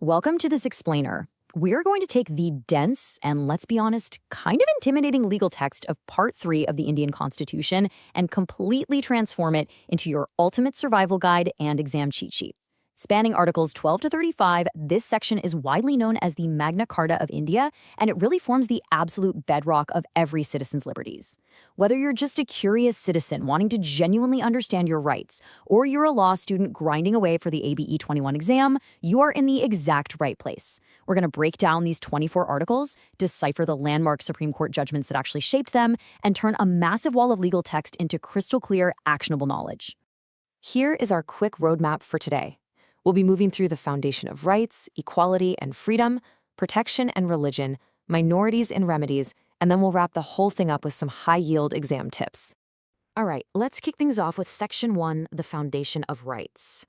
Welcome to this explainer. We're going to take the dense and, let's be honest, kind of intimidating legal text of Part 3 of the Indian Constitution and completely transform it into your ultimate survival guide and exam cheat sheet. Spanning Articles 12 to 35, this section is widely known as the Magna Carta of India, and it really forms the absolute bedrock of every citizen's liberties. Whether you're just a curious citizen wanting to genuinely understand your rights, or you're a law student grinding away for the ABE 21 exam, you are in the exact right place. We're going to break down these 24 articles, decipher the landmark Supreme Court judgments that actually shaped them, and turn a massive wall of legal text into crystal clear, actionable knowledge. Here is our quick roadmap for today. We'll be moving through the foundation of rights, equality and freedom, protection and religion, minorities and remedies, and then we'll wrap the whole thing up with some high-yield exam tips. All right, let's kick things off with Section 1, the foundation of rights.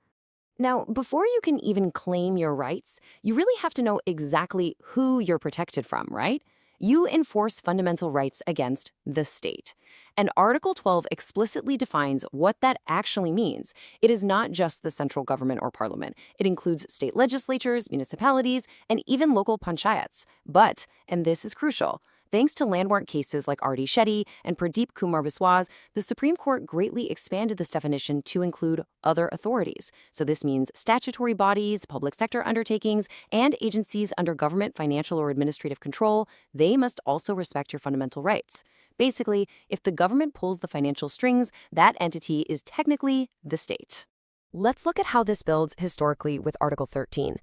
Now, before you can even claim your rights, you really have to know exactly who you're protected from, right? You enforce fundamental rights against the state. And Article 12 explicitly defines what that actually means. It is not just the central government or parliament. It includes state legislatures, municipalities, and even local panchayats. But, and this is crucial, thanks to landmark cases like R.D. Shetty and Pradeep Kumar Biswas, the Supreme Court greatly expanded this definition to include other authorities. So this means statutory bodies, public sector undertakings, and agencies under government, financial, or administrative control. They must also respect your fundamental rights. Basically, if the government pulls the financial strings, that entity is technically the state. Let's look at how this builds historically with Article 13.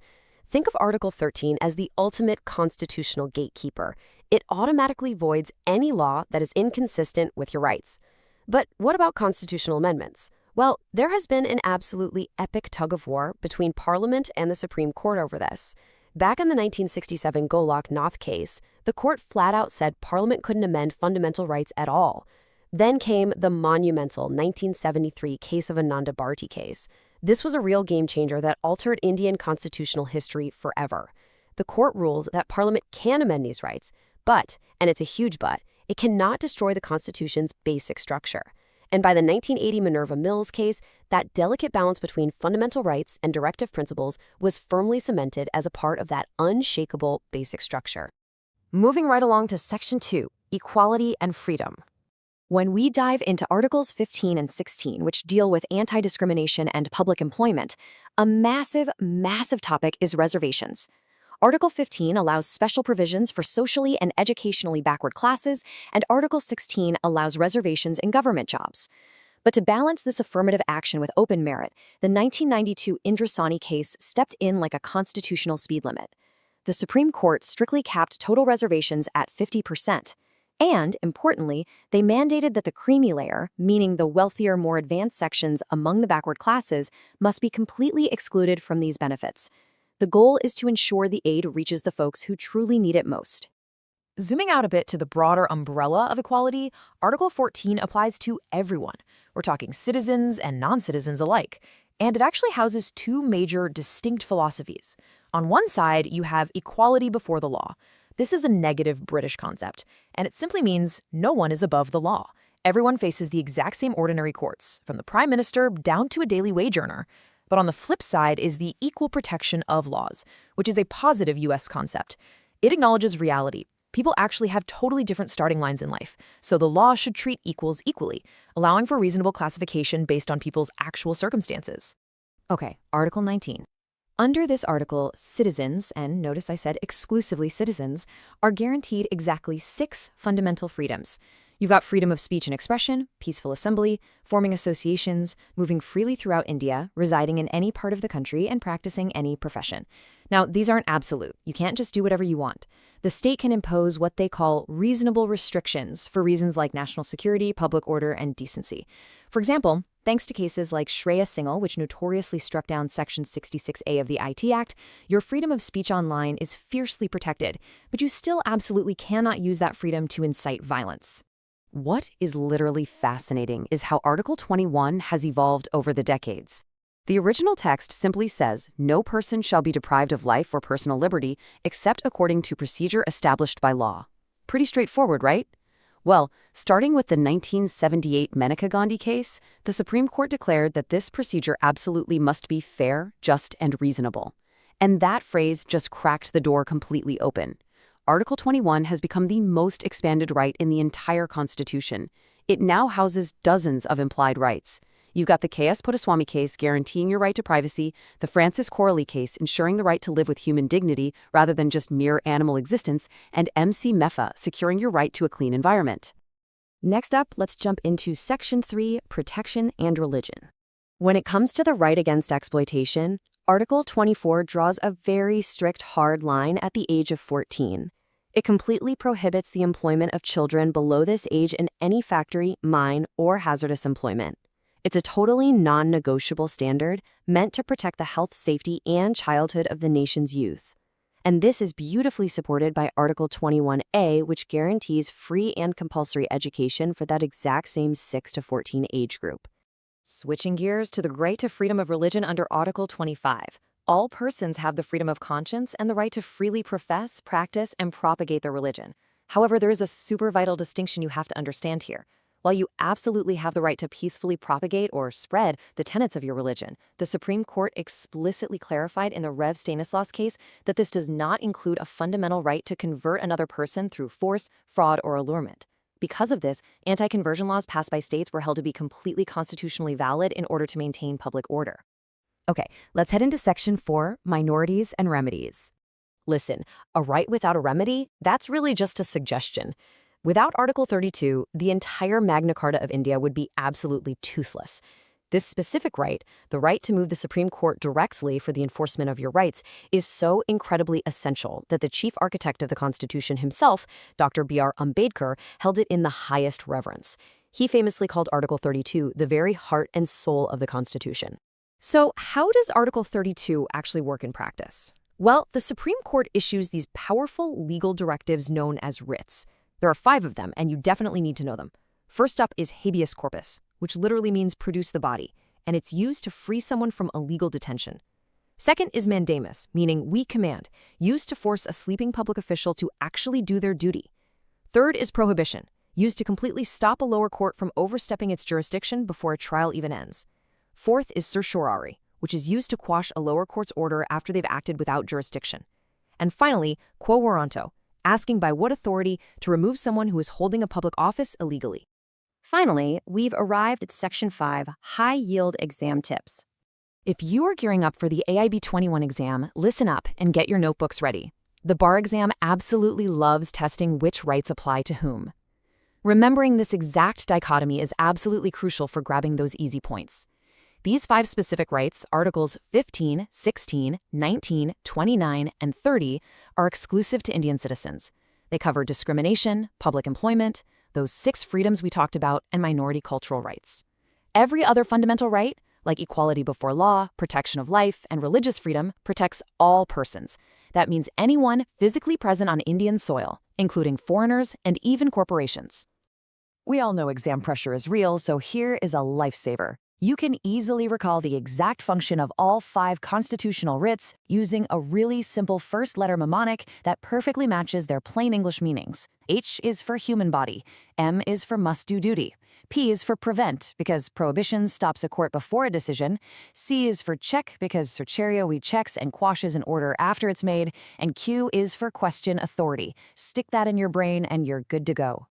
Think of Article 13 as the ultimate constitutional gatekeeper. It automatically voids any law that is inconsistent with your rights. But what about constitutional amendments? Well, there has been an absolutely epic tug-of-war between Parliament and the Supreme Court over this. Back in the 1967 Golok-Nath case, the court flat-out said Parliament couldn't amend fundamental rights at all. Then came the monumental 1973 case of Ananda Bharti case. This was a real game-changer that altered Indian constitutional history forever. The court ruled that Parliament can amend these rights, but, and it's a huge but, it cannot destroy the Constitution's basic structure. And by the 1980 Minerva Mills case, that delicate balance between fundamental rights and directive principles was firmly cemented as a part of that unshakable basic structure. Moving right along to Section 2, Equality and Freedom. When we dive into Articles 15 and 16, which deal with anti-discrimination and public employment, a massive, massive topic is reservations. Article 15 allows special provisions for socially and educationally backward classes, and Article 16 allows reservations in government jobs. But to balance this affirmative action with open merit, the 1992 Indrasani case stepped in like a constitutional speed limit. The Supreme Court strictly capped total reservations at 50%. And, importantly, they mandated that the creamy layer, meaning the wealthier, more advanced sections among the backward classes, must be completely excluded from these benefits. The goal is to ensure the aid reaches the folks who truly need it most. Zooming out a bit to the broader umbrella of equality, Article 14 applies to everyone. We're talking citizens and non-citizens alike. And it actually houses two major distinct philosophies. On one side, you have equality before the law. This is a negative British concept, and it simply means no one is above the law. Everyone faces the exact same ordinary courts, from the prime minister down to a daily wage earner. But on the flip side is the equal protection of laws, which is a positive U.S. concept. It acknowledges reality. People actually have totally different starting lines in life, so the law should treat equals equally, allowing for reasonable classification based on people's actual circumstances. Okay, Article 19. Under this article, citizens, and notice I said exclusively citizens, are guaranteed exactly 6 fundamental freedoms. You've got freedom of speech and expression, peaceful assembly, forming associations, moving freely throughout India, residing in any part of the country, and practicing any profession. Now, these aren't absolute. You can't just do whatever you want. The state can impose what they call reasonable restrictions for reasons like national security, public order, and decency. For example, thanks to cases like Shreya Singhal, which notoriously struck down Section 66A of the IT Act, your freedom of speech online is fiercely protected, but you still absolutely cannot use that freedom to incite violence. What is literally fascinating is how Article 21 has evolved over the decades. The original text simply says, no person shall be deprived of life or personal liberty except according to procedure established by law. Pretty straightforward, right? Well, starting with the 1978 Maneka Gandhi case, the Supreme Court declared that this procedure absolutely must be fair, just, and reasonable. And that phrase just cracked the door completely open. Article 21 has become the most expanded right in the entire Constitution. It now houses dozens of implied rights. You've got the K.S. Pottaswamy case guaranteeing your right to privacy, the Francis Corley case ensuring the right to live with human dignity rather than just mere animal existence, and MC MEFA securing your right to a clean environment. Next up, let's jump into Section 3, Protection and Religion. When it comes to the right against exploitation, Article 24 draws a very strict hard line at the age of 14. It completely prohibits the employment of children below this age in any factory, mine, or hazardous employment. It's a totally non-negotiable standard meant to protect the health, safety, and childhood of the nation's youth. And this is beautifully supported by Article 21A, which guarantees free and compulsory education for that exact same 6 to 14 age group. Switching gears to the right to freedom of religion under Article 25. All persons have the freedom of conscience and the right to freely profess, practice, and propagate their religion. However, there is a super vital distinction you have to understand here. While you absolutely have the right to peacefully propagate or spread the tenets of your religion, the Supreme Court explicitly clarified in the Rev. Stanislaus case that this does not include a fundamental right to convert another person through force, fraud, or allurement. Because of this, anti-conversion laws passed by states were held to be completely constitutionally valid in order to maintain public order. Okay, let's head into Section 4, Minorities and Remedies. Listen, a right without a remedy? That's really just a suggestion. Without Article 32, the entire Magna Carta of India would be absolutely toothless. This specific right, the right to move the Supreme Court directly for the enforcement of your rights, is so incredibly essential that the chief architect of the Constitution himself, Dr. B.R. Ambedkar, held it in the highest reverence. He famously called Article 32 the very heart and soul of the Constitution. So, how does Article 32 actually work in practice? Well, the Supreme Court issues these powerful legal directives known as writs. There are 5 of them, and you definitely need to know them. First up is habeas corpus, which literally means produce the body, and it's used to free someone from illegal detention. Second is mandamus, meaning we command, used to force a sleeping public official to actually do their duty. Third is prohibition, used to completely stop a lower court from overstepping its jurisdiction before a trial even ends. Fourth is certiorari, which is used to quash a lower court's order after they've acted without jurisdiction. And finally, quo warranto, asking by what authority to remove someone who is holding a public office illegally. Finally, we've arrived at Section 5, High-Yield Exam Tips. If you are gearing up for the AIB 21 exam, listen up and get your notebooks ready. The bar exam absolutely loves testing which rights apply to whom. Remembering this exact dichotomy is absolutely crucial for grabbing those easy points. These 5 specific rights, Articles 15, 16, 19, 29, and 30, are exclusive to Indian citizens. They cover discrimination, public employment, those 6 freedoms we talked about, and minority cultural rights. Every other fundamental right, like equality before law, protection of life, and religious freedom, protects all persons. That means anyone physically present on Indian soil, including foreigners and even corporations. We all know exam pressure is real, so here is a lifesaver. You can easily recall the exact function of all 5 constitutional writs using a really simple first-letter mnemonic that perfectly matches their plain English meanings. H is for human body, M is for must do duty, P is for prevent, because prohibition stops a court before a decision, C is for check, because certiorari checks and quashes an order after it's made, and Q is for question authority. Stick that in your brain and you're good to go.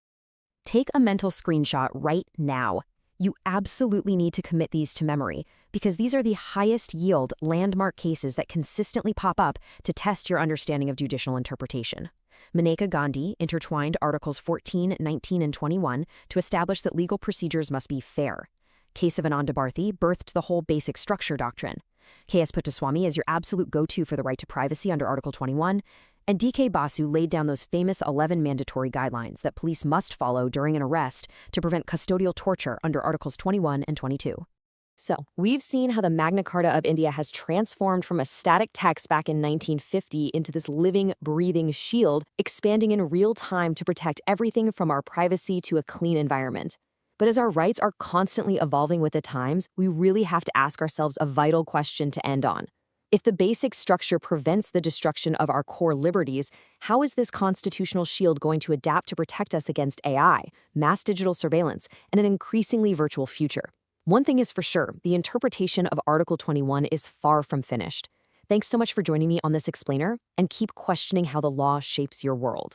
Take a mental screenshot right now. You absolutely need to commit these to memory because these are the highest yield landmark cases that consistently pop up to test your understanding of judicial interpretation. Maneka Gandhi intertwined Articles 14, 19, and 21 to establish that legal procedures must be fair. Case of Ananda Bharti birthed the whole basic structure doctrine. K.S. Pottaswamy is your absolute go-to for the right to privacy under Article 21, and D.K. Basu laid down those famous 11 mandatory guidelines that police must follow during an arrest to prevent custodial torture under Articles 21 and 22. So, we've seen how the Magna Carta of India has transformed from a static text back in 1950 into this living, breathing shield, expanding in real time to protect everything from our privacy to a clean environment. But as our rights are constantly evolving with the times, we really have to ask ourselves a vital question to end on. If the basic structure prevents the destruction of our core liberties, how is this constitutional shield going to adapt to protect us against AI, mass digital surveillance, and an increasingly virtual future? One thing is for sure, the interpretation of Article 21 is far from finished. Thanks so much for joining me on this explainer, and keep questioning how the law shapes your world.